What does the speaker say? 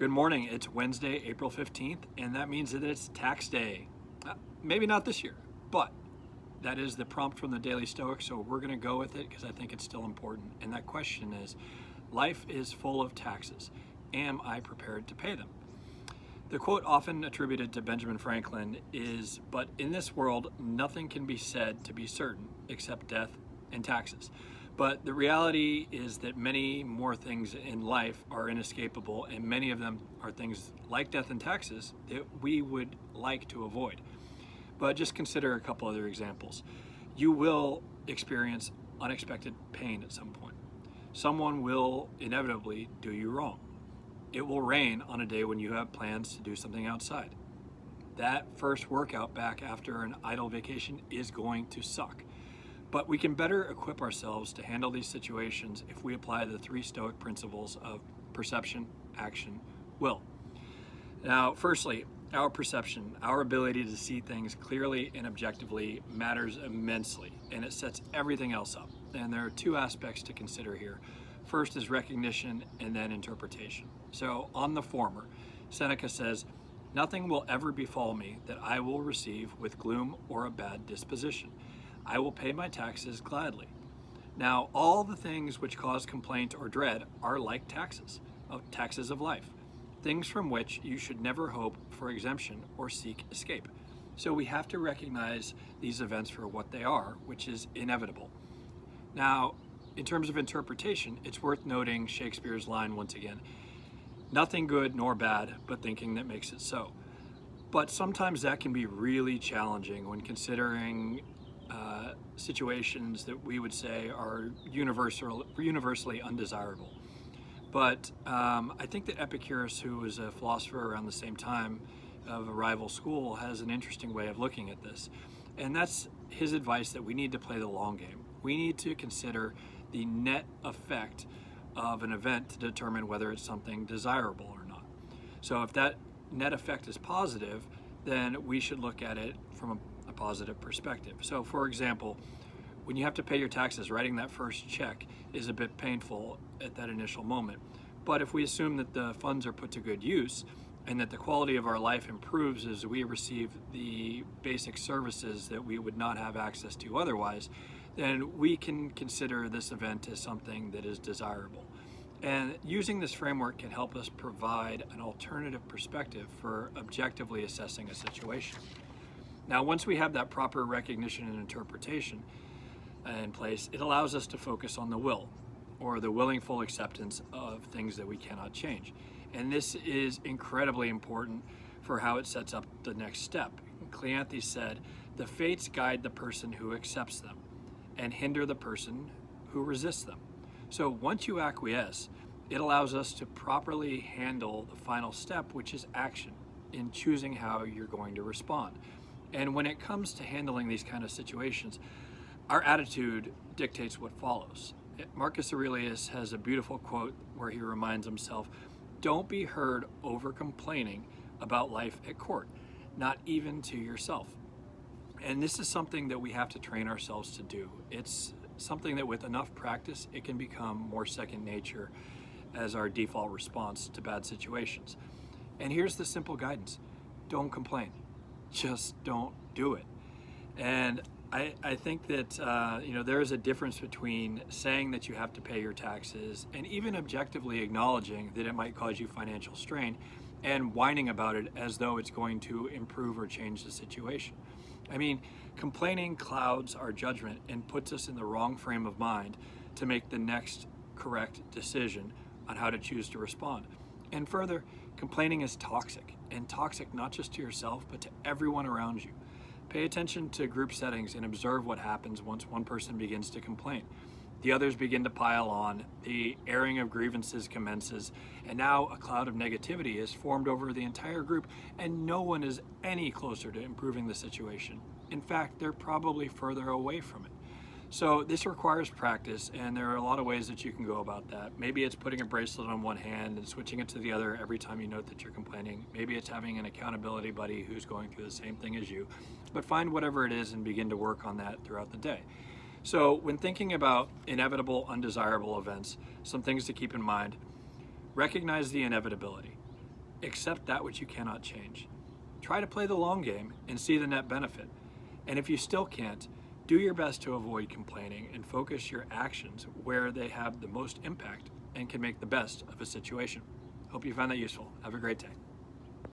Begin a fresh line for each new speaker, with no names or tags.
Good morning. It's Wednesday, April 15th, and that means that it's tax day. Maybe not this year, but that is the prompt from the Daily Stoic, so we're going to go with it because I think it's still important. And that question is, life is full of taxes. Am I prepared to pay them? The quote often attributed to Benjamin Franklin is, "But in this world, nothing can be said to be certain except death and taxes." But the reality is that many more things in life are inescapable, and many of them are things like death and taxes that we would like to avoid. But just consider a couple other examples. You will experience unexpected pain at some point. Someone will inevitably do you wrong. It will rain on a day when you have plans to do something outside. That first workout back after an idle vacation is going to suck. But we can better equip ourselves to handle these situations if we apply the 3 Stoic principles of perception, action, will. Now, firstly, our perception, our ability to see things clearly and objectively matters immensely, and it sets everything else up. And there are 2 aspects to consider here. First is recognition and then interpretation. So on the former, Seneca says, "Nothing will ever befall me that I will receive with gloom or a bad disposition. I will pay my taxes gladly." Now, all the things which cause complaint or dread are like taxes of life, things from which you should never hope for exemption or seek escape. So we have to recognize these events for what they are, which is inevitable. Now, in terms of interpretation, it's worth noting Shakespeare's line once again, "Nothing good nor bad, but thinking that makes it so." But sometimes that can be really challenging when considering situations that we would say are universally undesirable. But I think that Epicurus, who was a philosopher around the same time of a rival school, has an interesting way of looking at this. And that's his advice that we need to play the long game. We need to consider the net effect of an event to determine whether it's something desirable or not. So if that net effect is positive, then we should look at it from a positive perspective. So for example, when you have to pay your taxes, writing that first check is a bit painful at that initial moment. But if we assume that the funds are put to good use and that the quality of our life improves as we receive the basic services that we would not have access to otherwise, then we can consider this event as something that is desirable. And using this framework can help us provide an alternative perspective for objectively assessing a situation. Now, once we have that proper recognition and interpretation in place, it allows us to focus on the will, or the willing full acceptance of things that we cannot change. And this is incredibly important for how it sets up the next step. Cleanthes said, "The fates guide the person who accepts them and hinder the person who resists them." So once you acquiesce, it allows us to properly handle the final step, which is action, in choosing how you're going to respond. And when it comes to handling these kind of situations, our attitude dictates what follows. Marcus Aurelius has a beautiful quote where he reminds himself, "Don't be heard over complaining about life at court, not even to yourself." And this is something that we have to train ourselves to do. It's something that with enough practice, it can become more second nature as our default response to bad situations. And here's the simple guidance: don't complain. Just don't do it. And I think that there is a difference between saying that you have to pay your taxes and even objectively acknowledging that it might cause you financial strain and whining about it as though it's going to improve or change the situation. I mean, complaining clouds our judgment and puts us in the wrong frame of mind to make the next correct decision on how to choose to respond. And further, complaining is toxic, and toxic not just to yourself, but to everyone around you. Pay attention to group settings and observe what happens once one person begins to complain. The others begin to pile on, the airing of grievances commences, and now a cloud of negativity is formed over the entire group, and no one is any closer to improving the situation. In fact, they're probably further away from it. So this requires practice, and there are a lot of ways that you can go about that. Maybe it's putting a bracelet on one hand and switching it to the other every time you note that you're complaining. Maybe it's having an accountability buddy who's going through the same thing as you. But find whatever it is and begin to work on that throughout the day. So when thinking about inevitable, undesirable events, some things to keep in mind: recognize the inevitability. accept that which you cannot change. Try to play the long game and see the net benefit. And if you still can't, do your best to avoid complaining and focus your actions where they have the most impact and can make the best of a situation. Hope you found that useful. Have a great day.